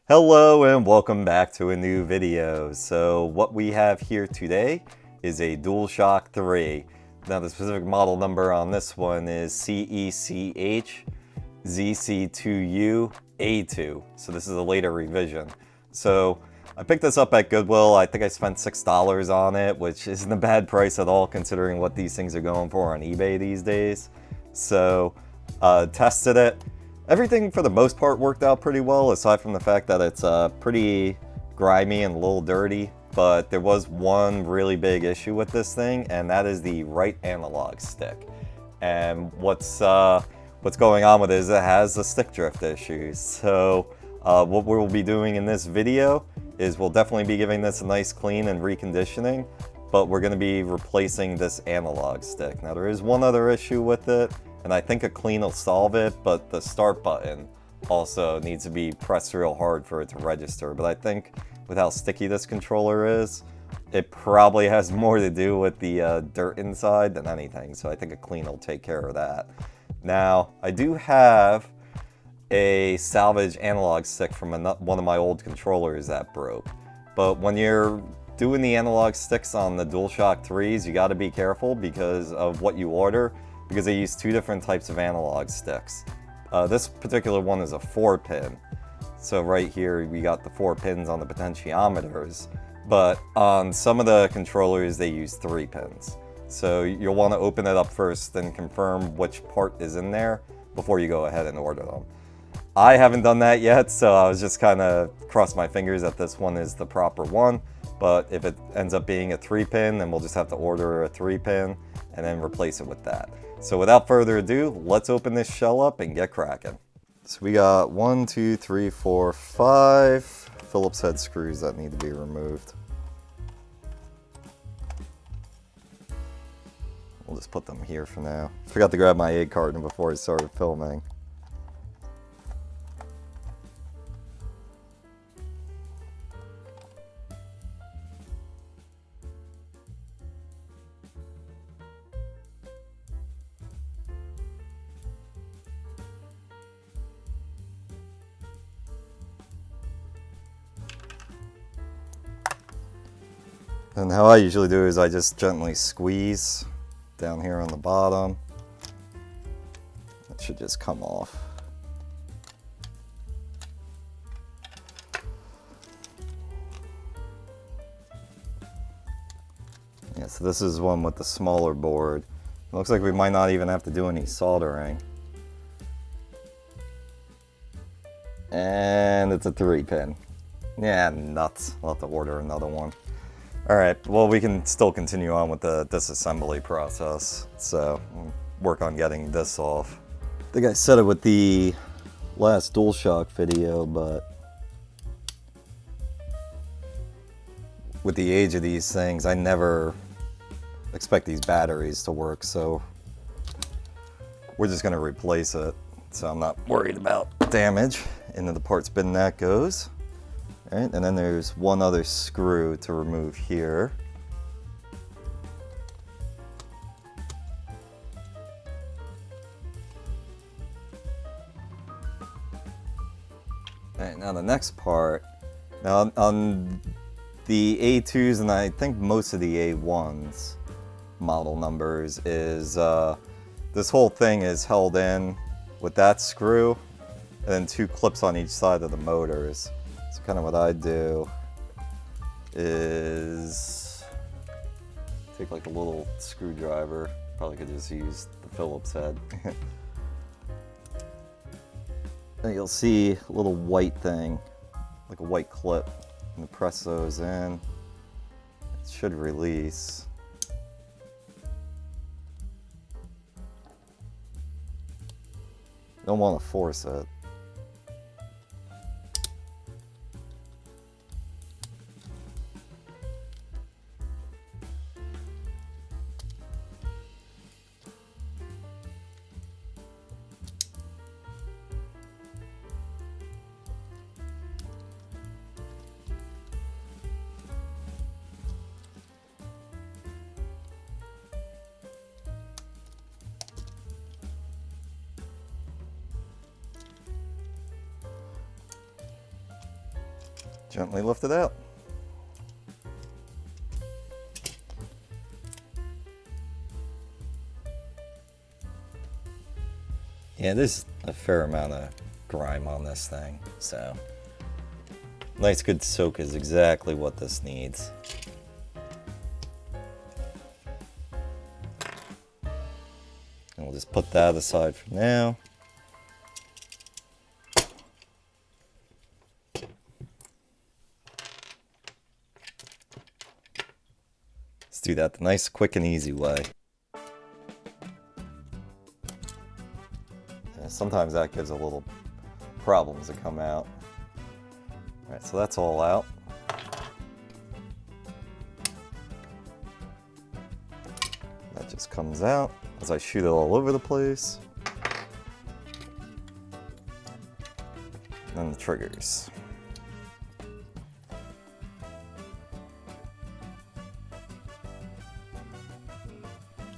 Hello and welcome back to a new video. So what we have here today is a DualShock 3. Now the specific model number on this one is CECH ZC2U A2. So this is a later revision. So I picked this up at Goodwill. I think I spent $6 on it, which isn't a bad price at all considering what these things are going for on eBay these days. So tested it. Everything for the most part worked out pretty well, aside from the fact that it's pretty grimy and a little dirty. But there was one really big issue with this thing, and that is the right analog stick. And what's going on with it is it has a stick drift issues. So what we'll be doing in this video is we'll definitely be giving this a nice clean and reconditioning, but we're going to be replacing this analog stick. Now there is one other issue with it, and I think a clean will solve it, but the start button also needs to be pressed real hard for it to register. But I think with how sticky this controller is, it probably has more to do with the dirt inside than anything. So I think a clean will take care of that. Now, I do have a salvage analog stick from one of my old controllers that broke. But when you're doing the analog sticks on the DualShock 3s, you got to be careful because of what you order, because they use two different types of analog sticks. This particular one is a 4-pin. So right here we got the 4 pins on the potentiometers, but on some of the controllers they use 3 pins. So you'll want to open it up first and confirm which part is in there before you go ahead and order them. I haven't done that yet, so I was just kind of crossed my fingers that this one is the proper one. But if it ends up being a 3-pin, then we'll just have to order a 3-pin and then replace it with that. So without further ado, let's open this shell up and get cracking. So we got 1, 2, 3, 4, 5 Phillips head screws that need to be removed. We'll just put them here for now. Forgot to grab my egg carton before I started filming. And how I usually do is I just gently squeeze down here on the bottom. It should just come off. Yeah, so this is one with the smaller board. It looks like we might not even have to do any soldering. And it's a 3-pin. Yeah, nuts. I'll have to order another one. Alright, well we can still continue on with the disassembly process, so we'll work on getting this off. I think I said it with the last DualShock video, but with the age of these things, I never expect these batteries to work, so we're just going to replace it, so I'm not worried about damage. Into the parts bin that goes. Alright, and then there's one other screw to remove here. Alright, now the next part. Now on the A2s and I think most of the A1s model numbers is this whole thing is held in with that screw and then 2 clips on each side of the motors. So kind of what I do is take like a little screwdriver. Probably could just use the Phillips head. And you'll see a little white thing, like a white clip. And press those in. It should release. You don't want to force it. Gently lift it out. Yeah, there's a fair amount of grime on this thing, so nice good soak is exactly what this needs. And we'll just put that aside for now. Let's do that the nice, quick, and easy way. Sometimes that gives a little problems that come out. Alright, so that's all out. That just comes out as I shoot it all over the place. And then the triggers.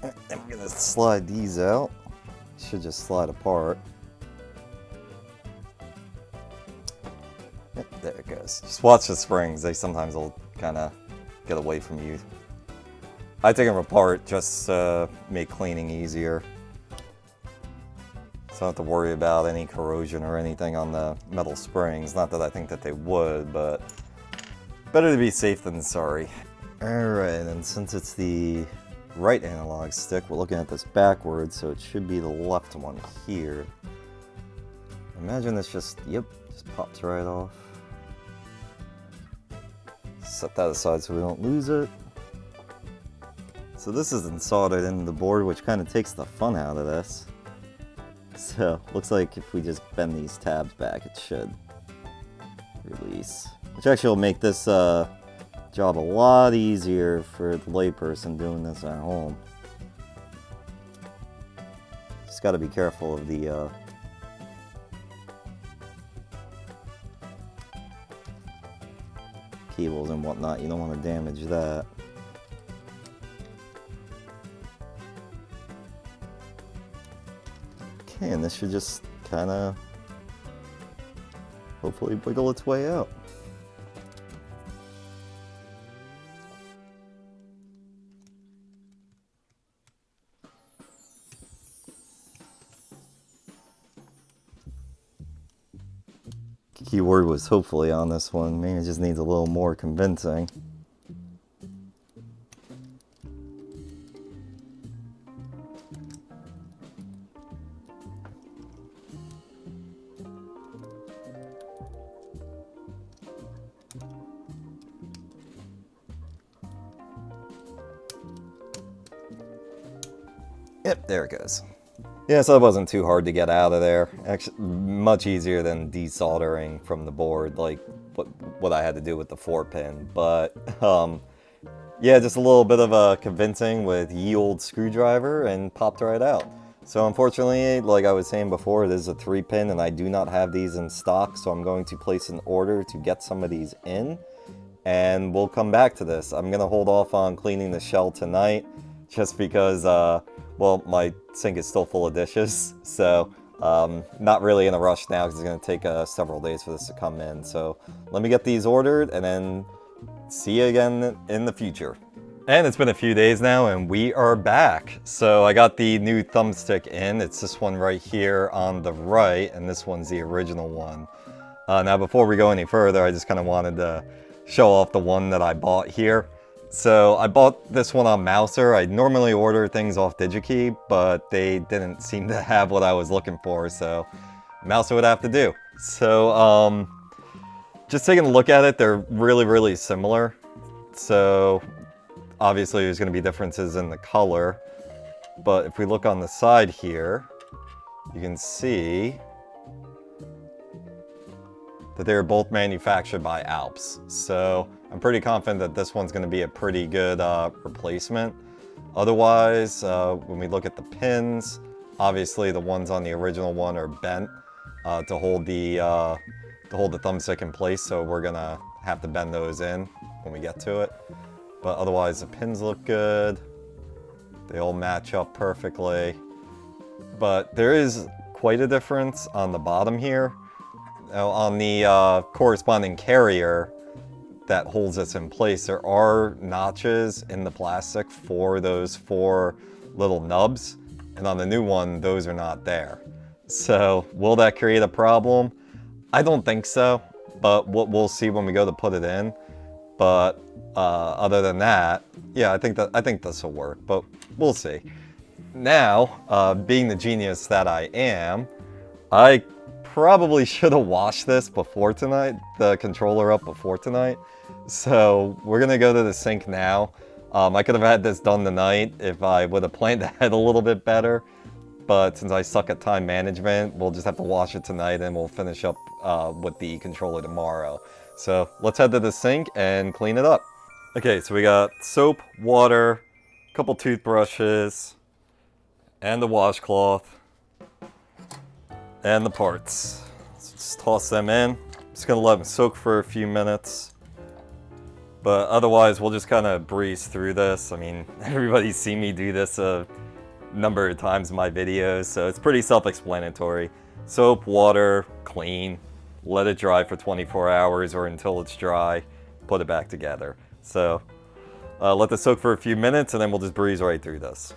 Alright, then we're going to slide these out. Should just slide apart. Yep, there it goes. Just watch the springs. They sometimes will kind of get away from you. I take them apart just to make cleaning easier. So I don't have to worry about any corrosion or anything on the metal springs. Not that I think that they would, but better to be safe than sorry. Alright, and since it's the right analog stick, we're looking at this backwards, so it should be the left one here. Imagine this just pops right off. Set that aside so we don't lose it. So this isn't soldered into the board, which kind of takes the fun out of this. So looks like if we just bend these tabs back, it should release. Which actually will make this job a lot easier for the layperson doing this at home. Just got to be careful of the cables and whatnot. You don't want to damage that. Okay, and this should just kind of hopefully wiggle its way out. Keyword was hopefully on this one. Maybe it just needs a little more convincing. Yep, there it goes. Yeah, so that wasn't too hard to get out of there. Actually, much easier than desoldering from the board, like what I had to do with the 4-pin. But, yeah, just a little bit of a convincing with ye old screwdriver and popped right out. So unfortunately, like I was saying before, it is a 3-pin and I do not have these in stock, so I'm going to place an order to get some of these in. And we'll come back to this. I'm going to hold off on cleaning the shell tonight, just because, well, my sink is still full of dishes, so not really in a rush now because it's going to take several days for this to come in. So let me get these ordered and then see you again in the future. And it's been a few days now and we are back. So I got the new thumbstick in. It's this one right here on the right, and this one's the original one. Now before we go any further, I just kind of wanted to show off the one that I bought here. So I bought this one on Mouser. I normally order things off DigiKey, but they didn't seem to have what I was looking for, so Mouser would have to do. So just taking a look at it, they're really, really similar. So obviously there's going to be differences in the color, but if we look on the side here, you can see that they're both manufactured by Alps. So I'm pretty confident that this one's going to be a pretty good replacement. Otherwise, when we look at the pins, obviously the ones on the original one are bent to hold the thumbstick in place, so we're gonna have to bend those in when we get to it. But otherwise, the pins look good. They all match up perfectly. But there is quite a difference on the bottom here. Now, on the corresponding carrier, that holds us in place. There are notches in the plastic for those 4 little nubs, and on the new one, those are not there. So will that create a problem? I don't think so, but we'll see when we go to put it in. But other than that, yeah, I think this will work, but we'll see. Now, being the genius that I am, I probably should have washed this before tonight, the controller up before tonight. So we're gonna go to the sink now. I could have had this done tonight if I would have planned ahead a little bit better. But since I suck at time management, we'll just have to wash it tonight and we'll finish up with the controller tomorrow. So let's head to the sink and clean it up. Okay, so we got soap, water, a couple toothbrushes, and the washcloth, and the parts. So just toss them in. Just gonna let them soak for a few minutes. But otherwise, we'll just kind of breeze through this. I mean, everybody's seen me do this a number of times in my videos, so it's pretty self-explanatory. Soap, water, clean, let it dry for 24 hours or until it's dry, put it back together. So let this soak for a few minutes and then we'll just breeze right through this.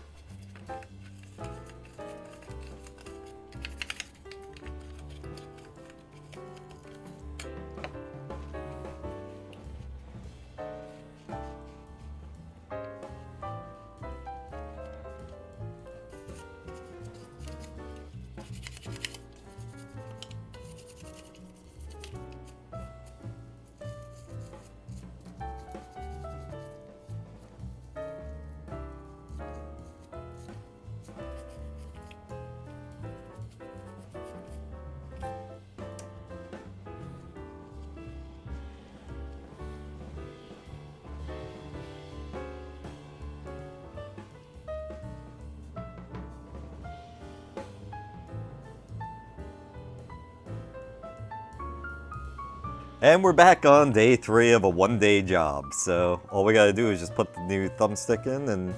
And we're back on day 3 of a 1-day job. So all we gotta do is just put the new thumbstick in and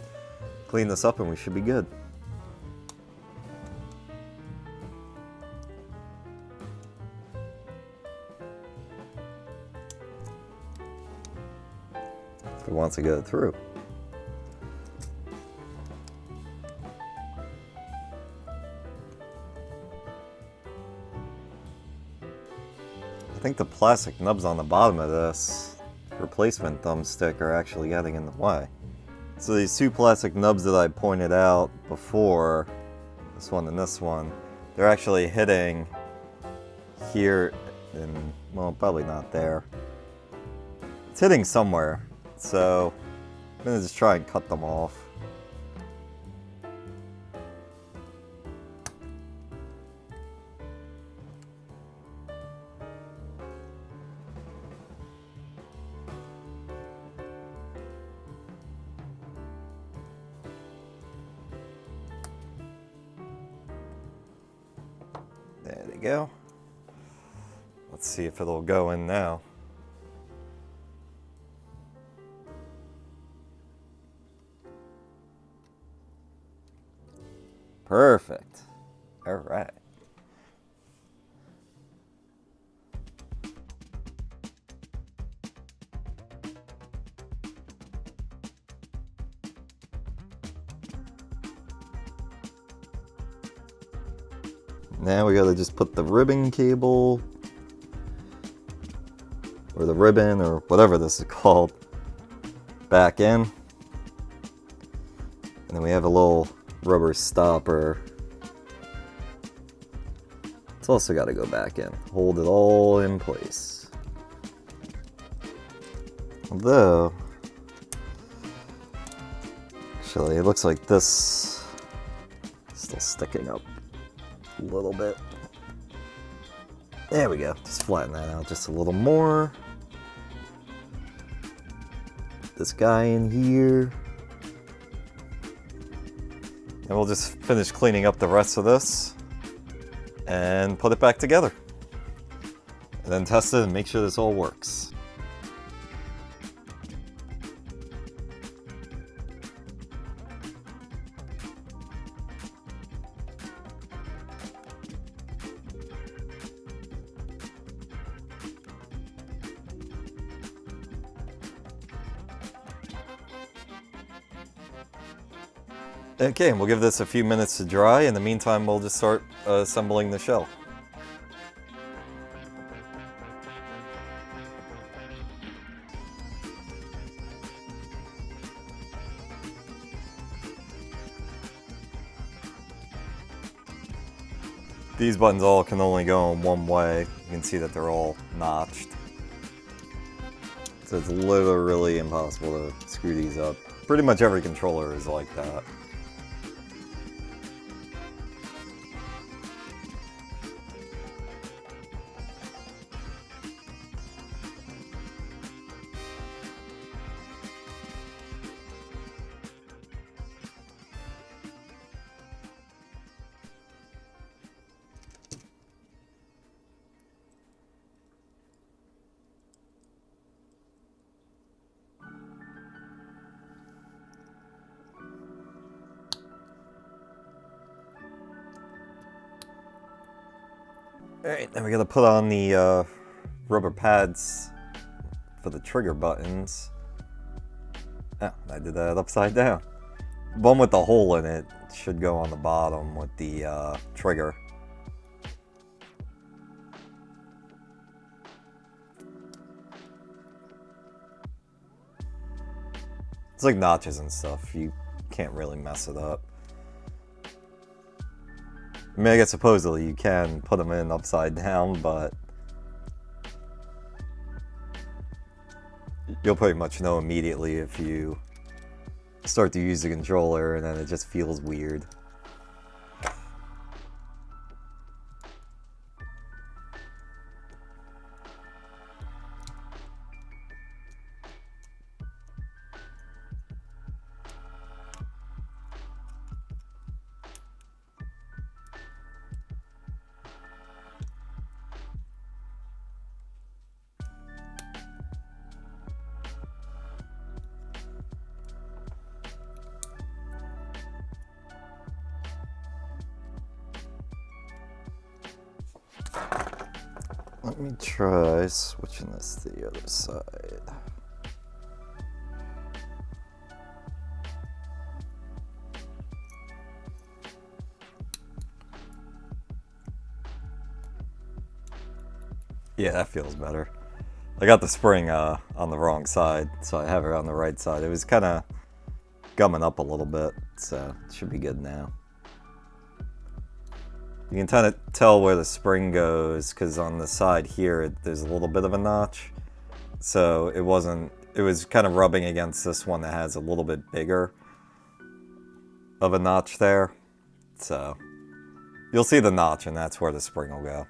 clean this up and we should be good. If it wants to go through. I think the plastic nubs on the bottom of this replacement thumbstick are actually getting in the way. So these 2 plastic nubs that I pointed out before, this one and this one, they're actually hitting here and, well, probably not there. It's hitting somewhere, so I'm gonna just try and cut them off. There they go. Let's see if it'll go in now. Perfect. All right. Now we gotta just put the ribbon cable, or the ribbon, or whatever this is called, back in. And then we have a little rubber stopper. It's also gotta go back in. Hold it all in place. Although, actually it looks like this is still sticking up a little bit. There we go. Just flatten that out just a little more. This guy in here. And we'll just finish cleaning up the rest of this and put it back together. And then test it and make sure this all works. Okay, and we'll give this a few minutes to dry. In the meantime, we'll just start assembling the shell. These buttons all can only go in one way. You can see that they're all notched. So it's literally impossible to screw these up. Pretty much every controller is like that. Alright, now we gotta put on the rubber pads for the trigger buttons. Oh, I did that upside down. The one with the hole in it should go on the bottom with the trigger. It's like notches and stuff, you can't really mess it up. I mean, I guess supposedly you can put them in upside down, but you'll pretty much know immediately if you start to use the controller and then it just feels weird. Let me try switching this to the other side. Yeah, that feels better. I got the spring on the wrong side, so I have it on the right side. It was kind of gumming up a little bit, so it should be good now. You can kind of tell where the spring goes, because on the side here, there's a little bit of a notch. So it was kind of rubbing against this one that has a little bit bigger of a notch there. So you'll see the notch, and that's where the spring will go.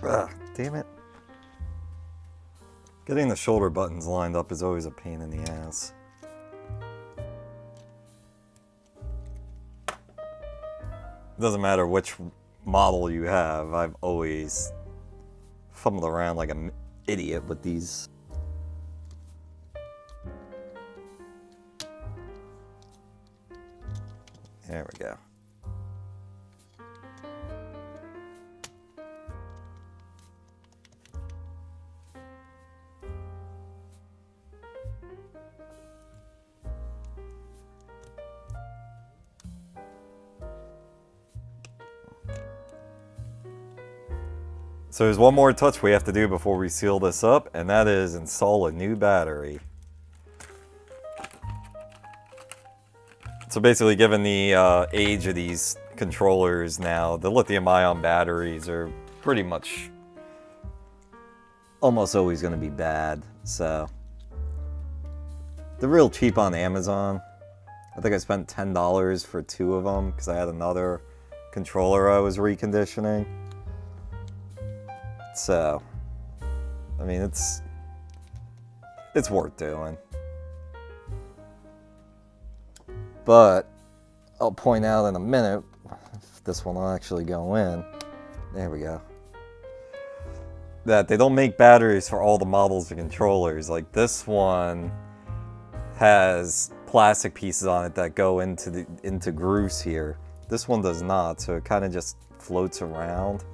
Ugh, damn it. Getting the shoulder buttons lined up is always a pain in the ass. It doesn't matter which model you have, I've always fumbled around like an idiot with these. There we go. So there's one more touch we have to do before we seal this up, and that is install a new battery. So basically, given the age of these controllers now, the lithium-ion batteries are pretty much almost always going to be bad. So They're real cheap on Amazon. I think I spent $10 for 2 of them because I had another controller I was reconditioning. So, I mean, it's worth doing. But I'll point out in a minute if this one will actually go in. There we go. That they don't make batteries for all the models of controllers. Like this one has plastic pieces on it that go into grooves here. This one does not, so it kind of just floats around.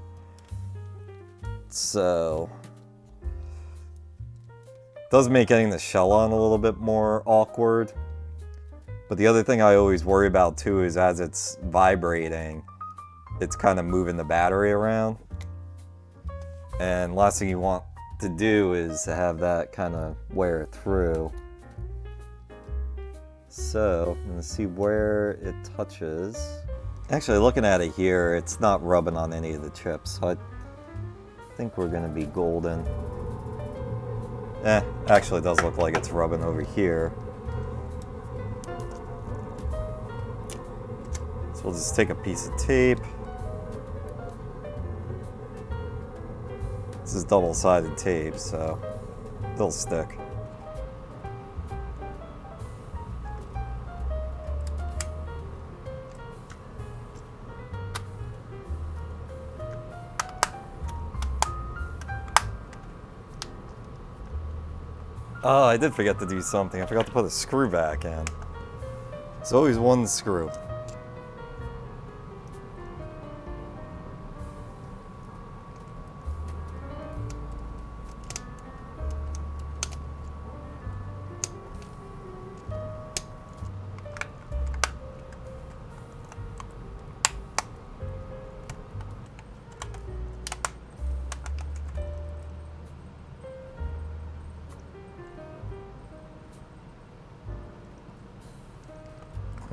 So does make getting the shell on a little bit more awkward. But the other thing I always worry about too is as it's vibrating, it's kind of moving the battery around. And last thing you want to do is to have that kind of wear through. So I'm gonna see where it touches. Actually, looking at it here, it's not rubbing on any of the chips. So I think we're gonna be golden. Actually it does look like it's rubbing over here. So we'll just take a piece of tape. This is double-sided tape, so it'll stick. Oh, I did forget to do something. I forgot to put a screw back in. There's always one screw.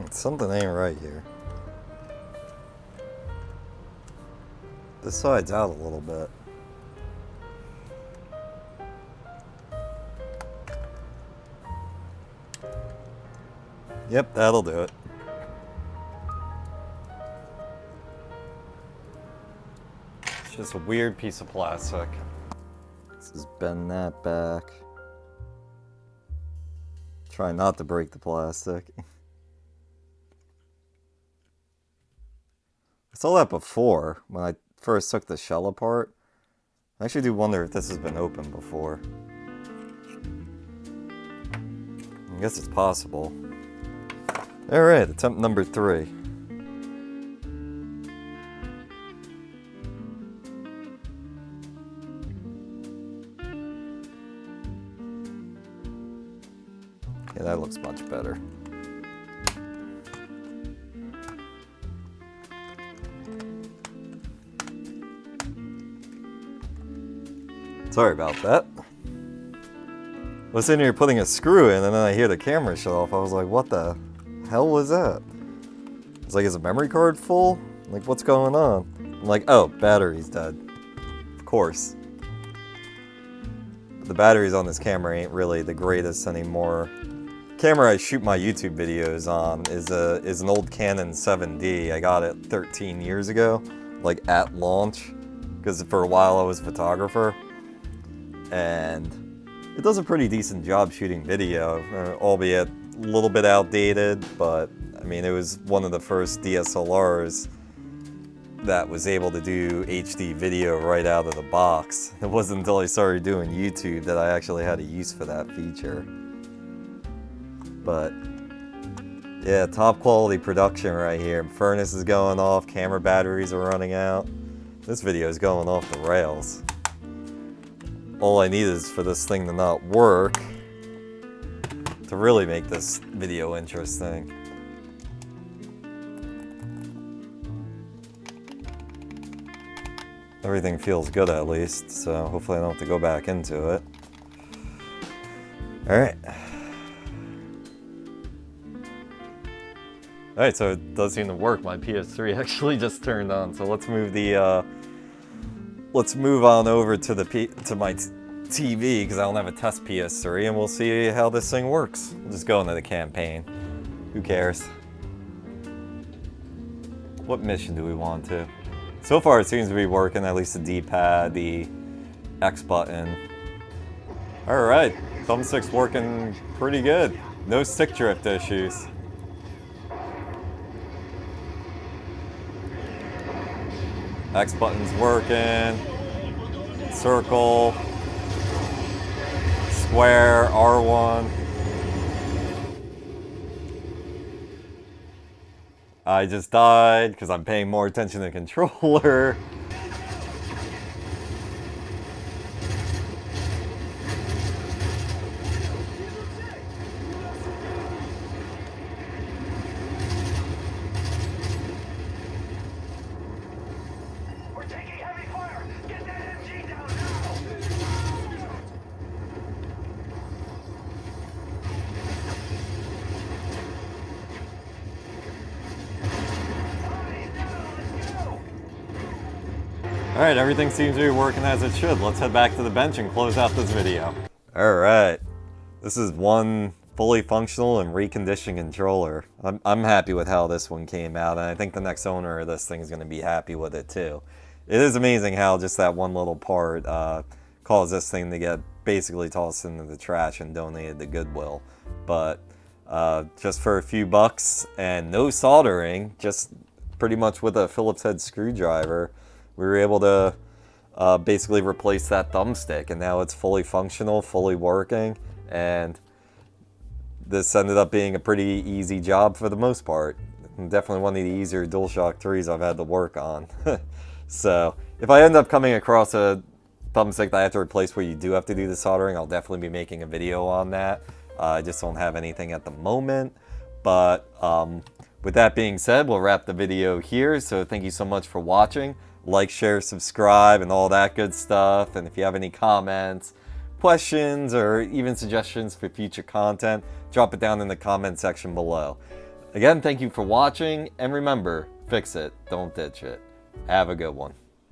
Something ain't right here. This side's out a little bit. Yep, that'll do it. It's just a weird piece of plastic. Let's just bend that back. Try not to break the plastic. I saw that before when I first took the shell apart. I actually do wonder if this has been opened before. I guess it's possible. Alright, attempt number 3. Okay, that looks much better. Sorry about that. I was sitting here putting a screw in and then I hear the camera shut off. I was like, what the hell was that? It's like, is the memory card full? Like, what's going on? I'm like, oh, battery's dead. Of course. The batteries on this camera ain't really the greatest anymore. The camera I shoot my YouTube videos on is an old Canon 7D. I got it 13 years ago, like at launch, because for a while I was a photographer. And it does a pretty decent job shooting video, albeit a little bit outdated, but I mean, it was one of the first DSLRs that was able to do HD video right out of the box. It wasn't until I started doing YouTube that I actually had a use for that feature. But yeah, top quality production right here. Furnace is going off, camera batteries are running out. This video is going off the rails. All I need is for this thing to not work to really make this video interesting. Everything feels good at least, so hopefully I don't have to go back into it. Alright. Alright, so it does seem to work. My PS3 actually just turned on, so let's move the let's move on over to my TV because I don't have a test PS3, and we'll see how this thing works. We'll just go into the campaign. Who cares? What mission do we want to? So far it seems to be working, at least the D-pad, the X button. Alright, thumbstick's working pretty good. No stick drift issues. X button's working. Circle. Square, R1. I just died because I'm paying more attention to the controller. We're taking heavy fire! Get that MG down now! Alright, everything seems to be working as it should. Let's head back to the bench and close out this video. Alright, this is one fully functional and reconditioned controller. I'm happy with how this one came out, and I think the next owner of this thing is going to be happy with it too. It is amazing how just that one little part caused this thing to get basically tossed into the trash and donated to Goodwill. But just for a few bucks and no soldering, just pretty much with a Phillips head screwdriver, we were able to basically replace that thumbstick, and now it's fully functional, fully working, and this ended up being a pretty easy job for the most part. Definitely one of the easier DualShock 3s I've had to work on. So if I end up coming across a thumbstick that I have to replace where you do have to do the soldering, I'll definitely be making a video on that. I just don't have anything at the moment. But with that being said, we'll wrap the video here. So thank you so much for watching. Like, share, subscribe, and all that good stuff. And if you have any comments, questions, or even suggestions for future content, drop it down in the comment section below. Again, thank you for watching, and remember, fix it, don't ditch it. Have a good one.